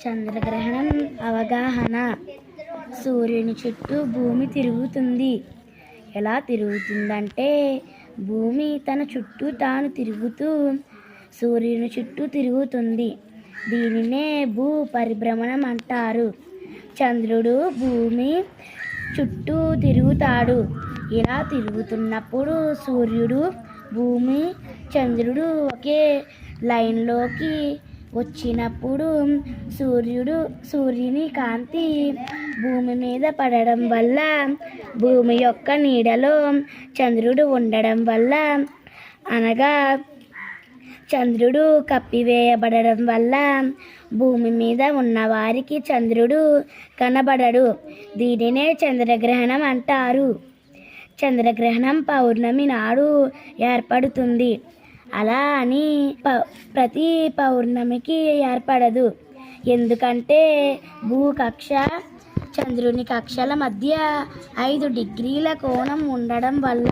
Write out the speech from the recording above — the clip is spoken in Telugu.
చంద్రగ్రహణం అవగాహన. సూర్యుని చుట్టూ భూమి తిరుగుతుంది. ఎలా తిరుగుతుందంటే భూమి తన చుట్టూ తాను తిరుగుతూ సూర్యుని చుట్టూ తిరుగుతుంది. దీనినే భూ పరిభ్రమణం అంటారు. చంద్రుడు భూమి చుట్టూ తిరుగుతాడు. ఇలా తిరుగుతున్నప్పుడు సూర్యుడు, భూమి, చంద్రుడు ఒకే లైన్లోకి వచ్చినప్పుడు సూర్యుని కాంతి భూమి మీద పడడం వల్ల, భూమి యొక్క నీడలో చంద్రుడు ఉండడం వల్ల, అనగా చంద్రుడు కప్పివేయబడడం వల్ల భూమి మీద ఉన్నవారికి చంద్రుడు కనబడడు. దీనినే చంద్రగ్రహణం అంటారు. చంద్రగ్రహణం పౌర్ణమి నాడు ఏర్పడుతుంది. అలా అని ప్రతి పౌర్ణమికి ఏర్పడదు. ఎందుకంటే భూకక్ష చంద్రుని కక్షల మధ్య 5 డిగ్రీల కోణం ఉండడం వల్ల.